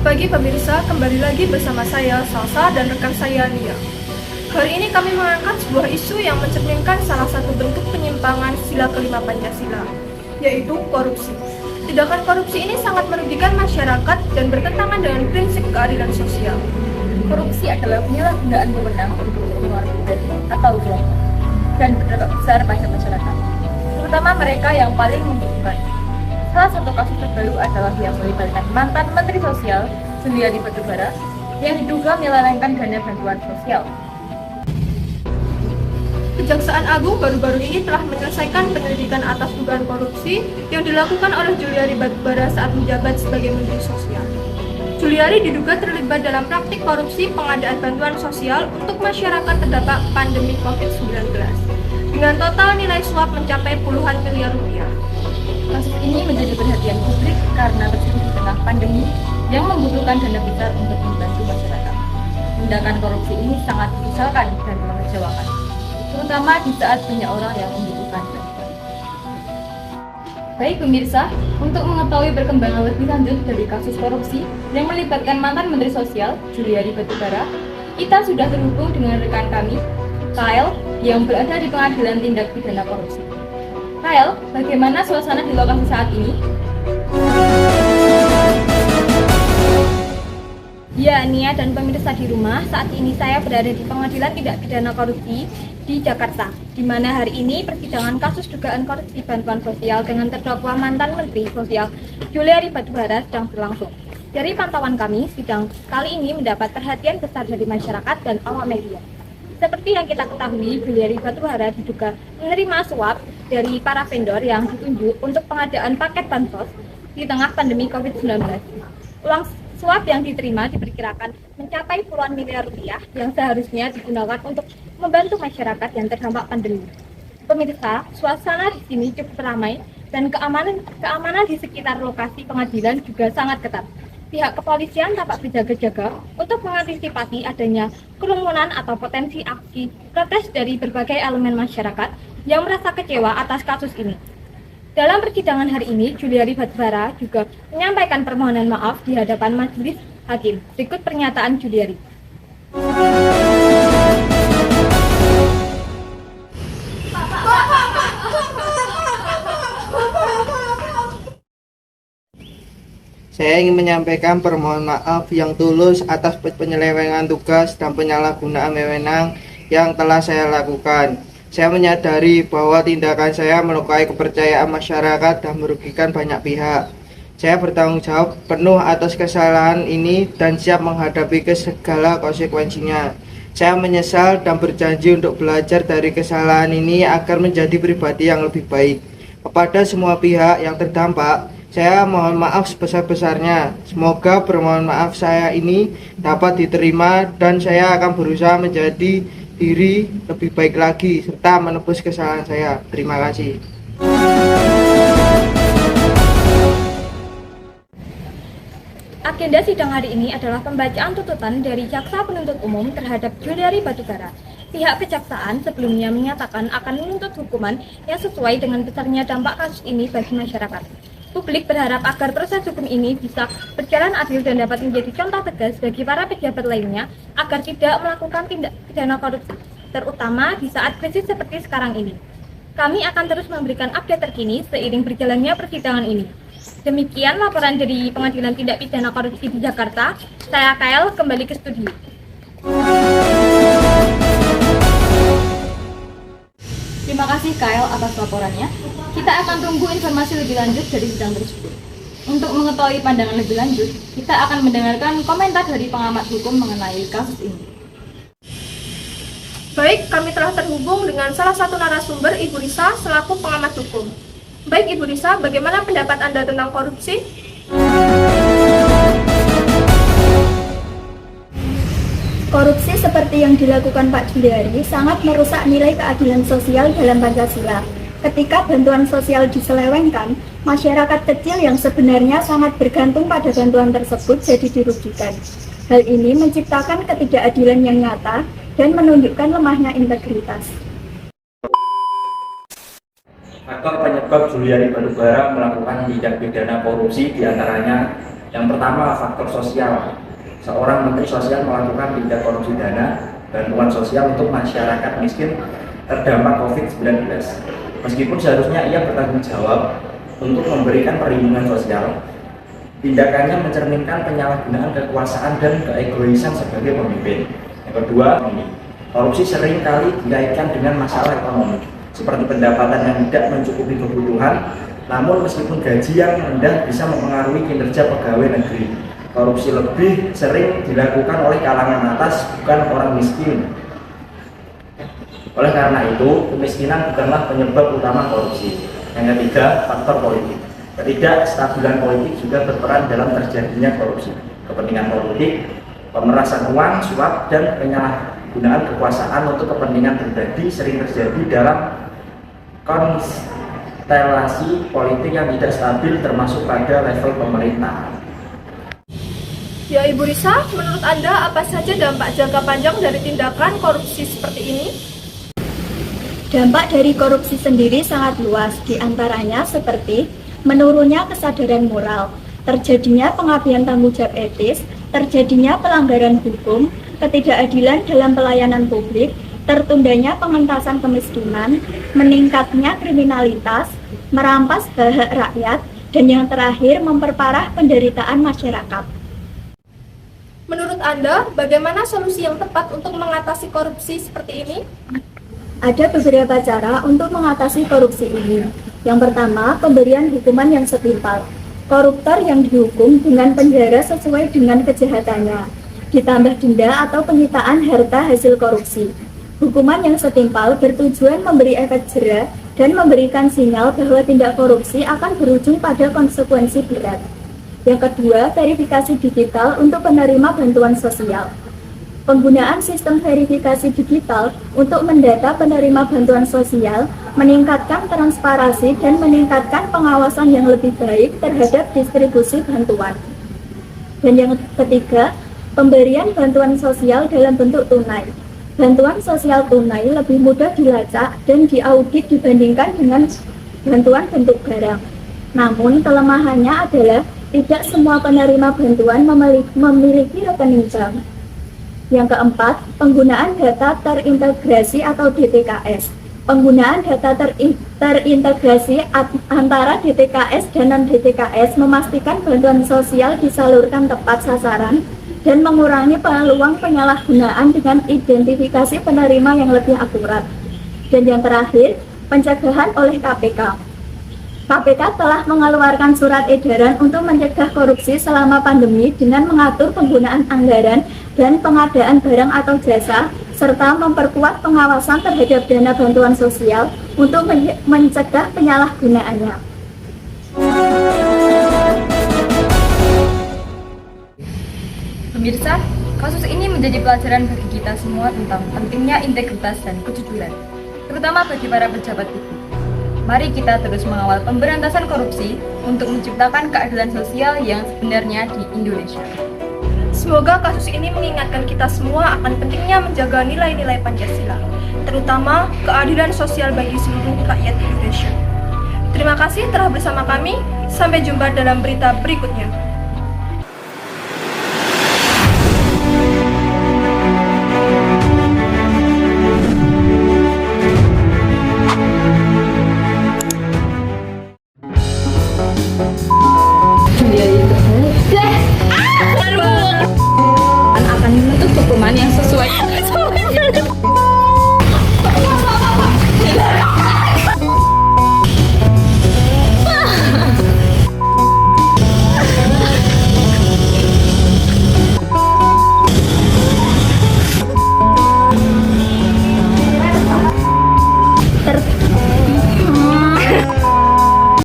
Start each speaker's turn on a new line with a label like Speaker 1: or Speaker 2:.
Speaker 1: pagi pemirsa, kembali lagi bersama saya Salsa dan rekan saya Nia. Hari ini kami mengangkat sebuah isu yang mencerminkan salah satu bentuk penyimpangan sila kelima Pancasila, yaitu korupsi. Tindakan korupsi ini sangat merugikan masyarakat dan bertentangan dengan prinsip keadilan sosial.
Speaker 2: Korupsi adalah penyalahgunaan wewenang untuk kepentingan pribadi atau kelompok dan berdampak besar pada masyarakat, terutama mereka yang paling membutuhkan. Salah satu kasus terbaru adalah yang melibatkan mantan Menteri Sosial, Juliari Batubara, yang diduga menyelewengkan dana bantuan sosial.
Speaker 1: Kejaksaan Agung baru-baru ini telah menyelesaikan penyelidikan atas dugaan korupsi yang dilakukan oleh Juliari Batubara saat menjabat sebagai Menteri Sosial. Juliari diduga terlibat dalam praktik korupsi pengadaan bantuan sosial untuk masyarakat terdampak pandemi COVID-19 dengan total nilai suap mencapai puluhan miliar rupiah.
Speaker 2: Kasus ini menjadi perhatian publik karena terjadi di tengah pandemi yang membutuhkan dana besar untuk membantu masyarakat. Tindakan korupsi ini sangat menyesalkan dan mengecewakan, terutama di saat banyak orang yang membutuhkan bantuan. Baik pemirsa, untuk mengetahui perkembangan lebih lanjut dari kasus korupsi yang melibatkan mantan Menteri Sosial, Juliari Batubara, kita sudah terhubung dengan rekan kami, Kyle, yang berada di Pengadilan Tindak Pidana Korupsi. Kyle, bagaimana suasana di lokasi saat ini?
Speaker 3: Ya, Nia dan pemirsa di rumah, saat ini saya berada di Pengadilan Tindak Pidana Korupsi di Jakarta, di mana hari ini persidangan kasus dugaan korupsi bantuan sosial dengan terdakwa mantan Menteri Sosial Juliari Batubara sedang berlangsung. Dari pantauan kami, sidang kali ini mendapat perhatian besar dari masyarakat dan awak media. Seperti yang kita ketahui, Juliari Batubara diduga menerima suap dari para vendor yang ditunjuk untuk pengadaan paket bansos di tengah pandemi COVID-19. Uang suap yang diterima diperkirakan mencapai puluhan miliar rupiah yang seharusnya digunakan untuk membantu masyarakat yang terdampak pandemi. Pemirsa, suasana di sini cukup ramai dan keamanan di sekitar lokasi pengadilan juga sangat ketat. Pihak kepolisian tampak berjaga-jaga untuk mengantisipasi adanya kerumunan atau potensi aksi protes dari berbagai elemen masyarakat yang merasa kecewa atas kasus ini. Dalam persidangan hari ini, Juliari Batubara juga menyampaikan permohonan maaf di hadapan majelis hakim. Berikut pernyataan Juliari.
Speaker 4: Saya ingin menyampaikan permohonan maaf yang tulus atas penyelewengan tugas dan penyalahgunaan wewenang yang telah saya lakukan. Saya menyadari bahwa tindakan saya melukai kepercayaan masyarakat dan merugikan banyak pihak. Saya bertanggung jawab penuh atas kesalahan ini dan siap menghadapi segala konsekuensinya. Saya menyesal dan berjanji untuk belajar dari kesalahan ini agar menjadi pribadi yang lebih baik. Kepada semua pihak yang terdampak, saya mohon maaf sebesar-besarnya. Semoga permohonan maaf saya ini dapat diterima dan saya akan berusaha menjadi diri lebih baik lagi serta menebus kesalahan saya. Terima kasih.
Speaker 3: Agenda sidang hari ini adalah pembacaan tuntutan dari Jaksa Penuntut Umum terhadap Juliari Batubara. Pihak kejaksaan sebelumnya menyatakan akan menuntut hukuman yang sesuai dengan besarnya dampak kasus ini bagi masyarakat. Publik berharap agar proses hukum ini bisa berjalan adil dan dapat menjadi contoh tegas bagi para pejabat lainnya agar tidak melakukan tindak pidana korupsi, terutama di saat krisis seperti sekarang ini. Kami akan terus memberikan update terkini seiring berjalannya persidangan ini. Demikian laporan dari Pengadilan Tindak Pidana Korupsi di Jakarta. Saya Kyle, kembali ke studio.
Speaker 2: Terima kasih Kyle atas laporannya. Kita akan tunggu informasi lebih lanjut dari sidang tersebut. Untuk mengetahui pandangan lebih lanjut, kita akan mendengarkan komentar dari pengamat hukum mengenai kasus ini.
Speaker 1: Baik, kami telah terhubung dengan salah satu narasumber, Ibu Risa, selaku pengamat hukum. Baik, Ibu Risa, bagaimana pendapat Anda tentang korupsi?
Speaker 5: Korupsi seperti yang dilakukan Pak Juliari sangat merusak nilai keadilan sosial dalam Pancasila. Ketika bantuan sosial diselewengkan, masyarakat kecil yang sebenarnya sangat bergantung pada bantuan tersebut jadi dirugikan. Hal ini menciptakan ketidakadilan yang nyata dan menunjukkan lemahnya integritas.
Speaker 6: Faktor penyebab Juliari Batubara melakukan tindak pidana korupsi diantaranya Yang pertama, faktor sosial. Seorang menteri sosial melakukan tindak korupsi dana bantuan sosial untuk masyarakat miskin terdampak COVID-19. Meskipun seharusnya ia bertanggung jawab untuk memberikan perlindungan sosial, tindakannya mencerminkan penyalahgunaan kekuasaan dan keegoisan sebagai pemimpin. Yang kedua, korupsi sering kali dikaitkan dengan masalah ekonomi, seperti pendapatan yang tidak mencukupi kebutuhan, namun meskipun gaji yang rendah bisa mempengaruhi kinerja pegawai negeri. Korupsi lebih sering dilakukan oleh kalangan atas, bukan orang miskin. Oleh karena itu, kemiskinan bukanlah penyebab utama korupsi. Yang ketiga, faktor politik. Ketidakstabilan politik juga berperan dalam terjadinya korupsi. Kepentingan politik, pemerasan uang, suap, dan penyalahgunaan kekuasaan untuk kepentingan pribadi sering terjadi dalam konstelasi politik yang tidak stabil, termasuk pada level pemerintah.
Speaker 1: Ya Ibu Risa, menurut Anda apa saja dampak jangka panjang dari tindakan korupsi seperti ini?
Speaker 5: Dampak dari korupsi sendiri sangat luas, diantaranya seperti menurunnya kesadaran moral, terjadinya pengabaian tanggung jawab etis, terjadinya pelanggaran hukum, ketidakadilan dalam pelayanan publik, tertundanya pengentasan kemiskinan, meningkatnya kriminalitas, merampas hak rakyat, dan yang terakhir memperparah penderitaan masyarakat.
Speaker 1: Menurut Anda, bagaimana solusi yang tepat untuk mengatasi korupsi seperti ini?
Speaker 5: Ada beberapa cara untuk mengatasi korupsi ini. Yang pertama, pemberian hukuman yang setimpal. Koruptor yang dihukum dengan penjara sesuai dengan kejahatannya, ditambah denda atau penyitaan harta hasil korupsi. Hukuman yang setimpal bertujuan memberi efek jera dan memberikan sinyal bahwa tindak korupsi akan berujung pada konsekuensi berat. Yang kedua, verifikasi digital untuk penerima bantuan sosial. Penggunaan sistem verifikasi digital untuk mendata penerima bantuan sosial meningkatkan transparansi dan meningkatkan pengawasan yang lebih baik terhadap distribusi bantuan. Dan yang ketiga, pemberian bantuan sosial dalam bentuk tunai. Bantuan sosial tunai lebih mudah dilacak dan diaudit dibandingkan dengan bantuan bentuk barang. Namun kelemahannya adalah tidak semua penerima bantuan memiliki rekening bank. Yang keempat, penggunaan data terintegrasi atau DTKS. Penggunaan data terintegrasi antara DTKS dan non-DTKS memastikan bantuan sosial disalurkan tepat sasaran dan mengurangi peluang penyalahgunaan dengan identifikasi penerima yang lebih akurat. Dan yang terakhir, pencegahan oleh KPK. KPK telah mengeluarkan surat edaran untuk mencegah korupsi selama pandemi dengan mengatur penggunaan anggaran dan pengadaan barang atau jasa, serta memperkuat pengawasan terhadap dana bantuan sosial untuk mencegah penyalahgunaannya.
Speaker 2: Pemirsa, kasus ini menjadi pelajaran bagi kita semua tentang pentingnya integritas dan kejujuran, terutama bagi para pejabat publik. Mari kita terus mengawal pemberantasan korupsi untuk menciptakan keadilan sosial yang sebenarnya di Indonesia.
Speaker 1: Semoga kasus ini mengingatkan kita semua akan pentingnya menjaga nilai-nilai Pancasila, terutama keadilan sosial bagi seluruh rakyat Indonesia. Terima kasih telah bersama kami, sampai jumpa dalam berita berikutnya.